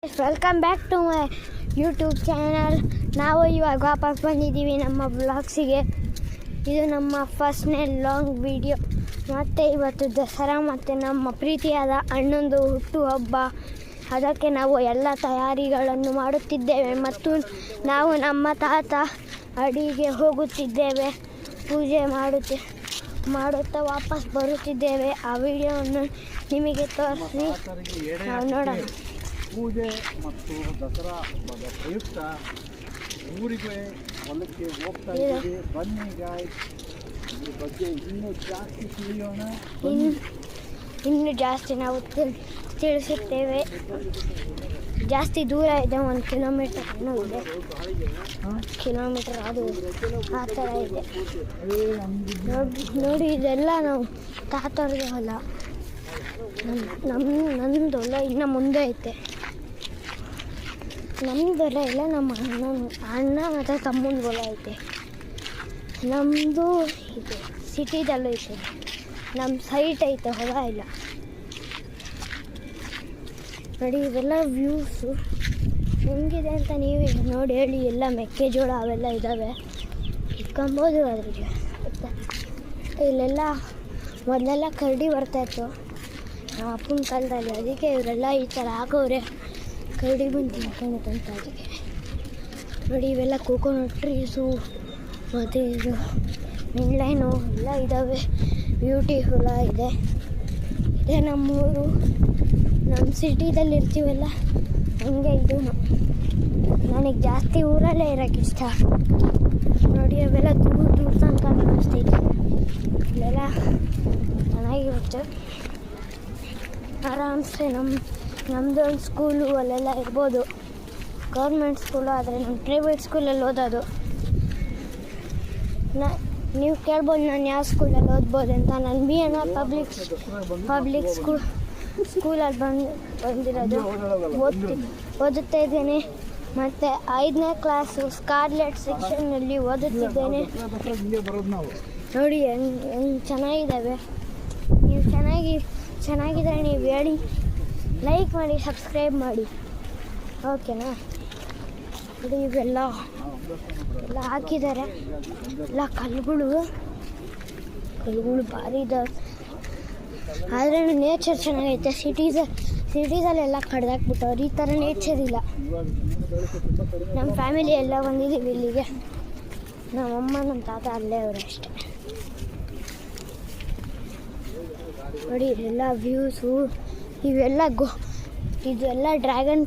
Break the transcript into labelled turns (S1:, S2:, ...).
S1: Welcome back to my YouTube channel. ನಾವು ಇವಾಗ ವಾಪಸ್ ಬಂದಿದ್ದೀವಿ ನಮ್ಮ ಬ್ಲಾಗ್ಸಿಗೆ. ಇದು ನಮ್ಮ ಫಸ್ಟ್ನೇ ಲಾಂಗ್ ವಿಡಿಯೋ. ಮತ್ತು ಇವತ್ತು ದಸರಾ ಮತ್ತು ನಮ್ಮ ಪ್ರೀತಿಯಾದ ಅಣ್ಣಂದು ಹುಟ್ಟುಹಬ್ಬ. ಅದಕ್ಕೆ ನಾವು ಎಲ್ಲ ತಯಾರಿಗಳನ್ನು ಮಾಡುತ್ತಿದ್ದೇವೆ ಮತ್ತು ನಾವು ನಮ್ಮ ತಾತ ಅಡಿಗೆ ಹೋಗುತ್ತಿದ್ದೇವೆ. ಪೂಜೆ ಮಾಡುತ್ತಾ ವಾಪಸ್ ಬರುತ್ತಿದ್ದೇವೆ. ಆ ವಿಡಿಯೋವನ್ನು ನಿಮಗೆ ತೋರಿಸಿ ನಾವು ನೋಡೋಣ.
S2: ಪೂಜೆ ಮತ್ತು ದಸರಾ ಹಬ್ಬದ ಪ್ರಯುಕ್ತ ಊರಿಗೆ ಹೊಲಕ್ಕೆ ಹೋಗ್ತಾ ಇದ್ದೀವಿ. ಬನ್ನಿ ಗಾಯ್ಸ್, ಇದ್ರ ಬಗ್ಗೆ ಇನ್ನೂ ಜಾಸ್ತಿ ತಿಳಿಯೋಣ.
S1: ಇನ್ನೂ ಜಾಸ್ತಿ ನಾವು ತಿಳಿಸುತ್ತೇವೆ. ಜಾಸ್ತಿ ದೂರ ಇದೆ, 1 ಕಿಲೋಮೀಟರ್ ಇನ್ನೂ ಇದೆ. ಕಿಲೋಮೀಟರ್ ಅದು ಆ ಥರ ಇದೆ ನೋಡಿ. ಇದೆಲ್ಲ ನಾವು ತಾತವ್ರಿಗೆ ಹೊಲ. ನಮ್ಮದು ಹೊಲ ಇನ್ನು ಮುಂದೆ ಐತೆ. ನಮ್ಮದು ಹೊಲ ಇಲ್ಲ, ನಮ್ಮ ಅಣ್ಣ ಮತ್ತು ತಮ್ಮನ ಹೊಲ ಐತೆ. ನಮ್ಮದು ಇದೆ ಸಿಟಿದಲ್ಲೂ ಐತೆ. ನಮ್ಮ ಸೈಟ್ ಐತೆ, ಹೊಲ ಇಲ್ಲ ನೋಡಿ. ಇವೆಲ್ಲ ವ್ಯೂಸು ಹೆಂಗಿದೆ ಅಂತ ನೀವೇ ನೋಡಿ ಹೇಳಿ. ಎಲ್ಲ ಮೆಕ್ಕೆಜೋಳ ಅವೆಲ್ಲ ಇದ್ದಾವೆ, ಇಟ್ಕೊಬೋದು ಅದ್ರಿಗೆ. ಇಲ್ಲೆಲ್ಲ ಮೊದಲೆಲ್ಲ ಕರಡಿ ಬರ್ತಾಯಿತ್ತು ನಮ್ಮ ಅಪ್ಪನ ಕಾಲದಲ್ಲಿ. ಅದಕ್ಕೆ ಇವರೆಲ್ಲ ಈ ಥರ ಹಾಕೋರೆ, ಕರಡಿ ಬಂದು ತಿನ್ಕೊಂಡೈತೆ ಅಂತ. ಅದಕ್ಕೆ ನೋಡಿ ಇವೆಲ್ಲ ಕೋಕೋನಟ್ ಟ್ರೀಸು ಮತ್ತು ಇದು ಮೆಣ್ಲೈನು ಎಲ್ಲ ಇದ್ದಾವೆ. ಬ್ಯೂಟಿಫುಲ್ಲ ಇದೆ. ಇದೇ ನಮ್ಮೂರು. ನಮ್ಮ ಸಿಟಿದಲ್ಲಿ ಇರ್ತೀವಲ್ಲ ಹಂಗೆ ಇದು. ನನಗೆ ಜಾಸ್ತಿ ಊರಲ್ಲೇ ಇರೋಕ್ಕೆ ಇಷ್ಟ ನೋಡಿ. ಅವೆಲ್ಲ ದೂರ ದೂರ ತನಕ ಕಾಣಿಸ್ತೈತೆ. ಇಲ್ಲೆಲ್ಲ ಚೆನ್ನಾಗಿರುತ್ತೆ ಆರಾಮ್ಸೆ. ನಮ್ಮದು ಒಂದು ಸ್ಕೂಲು ಅಲ್ಲೆಲ್ಲ ಇರ್ಬೋದು. ಗೌರ್ಮೆಂಟ್ ಸ್ಕೂಲು, ಆದರೆ ನಮ್ಮ ಪ್ರೈವೇಟ್ ಸ್ಕೂಲಲ್ಲಿ ಓದೋದು. ನೀವು ಕೇಳ್ಬೋದು ನಾನು ಯಾವ ಸ್ಕೂಲಲ್ಲಿ ಓದ್ಬೋದು ಅಂತ. ನಾನು BN ಪಬ್ಲಿಕ್ ಸ್ಕೂಲಲ್ಲಿ ಬಂದಿರೋದು. ಓದುತ್ತಾ ಇದ್ದೇನೆ. ಮತ್ತು 5ನೇ ಕ್ಲಾಸು ಸ್ಕಾರ್ಲೆಟ್ ಸೆಕ್ಷನ್ನಲ್ಲಿ ಓದುತ್ತಿದ್ದೇನೆ. ನೋಡಿ ಹೆಂಗೆ ಚೆನ್ನಾಗಿದ್ದಾವೆ. ನೀವು ಚೆನ್ನಾಗಿದ್ದರೆ ನೀವು ಹೇಳಿ, ಲೈಕ್ ಮಾಡಿ, ಸಬ್ಸ್ಕ್ರೈಬ್ ಮಾಡಿ, ಓಕೆನಾ? ನೋಡಿ ಇವೆಲ್ಲ ಹಾಕಿದ್ದಾರೆ. ಎಲ್ಲ ಕಲ್ಲುಗಳು ಭಾರಿ ಇದ್ದಾವೆ. ಆದರೆ ನೇಚರ್ ಚೆನ್ನಾಗೈತೆ. ಸಿಟೀಸಲ್ಲೆಲ್ಲ ಕಡ್ದಾಕ್ಬಿಟ್ಟವ್ರು. ಈ ಥರ ನೇಚರ್ ಇಲ್ಲ. ನಮ್ಮ ಫ್ಯಾಮಿಲಿ ಎಲ್ಲ ಬಂದಿದ್ದೀವಿ ಇಲ್ಲಿಗೆ. ನಮ್ಮಮ್ಮ ನಮ್ಮ ತಾತ ಅಲ್ಲೇ ಅವರು ಅಷ್ಟೇ. ನೋಡಿ ಇದೆಲ್ಲ ವ್ಯೂಸು. ಇದೆಲ್ಲ ಡ್ರ್ಯಾಗನ್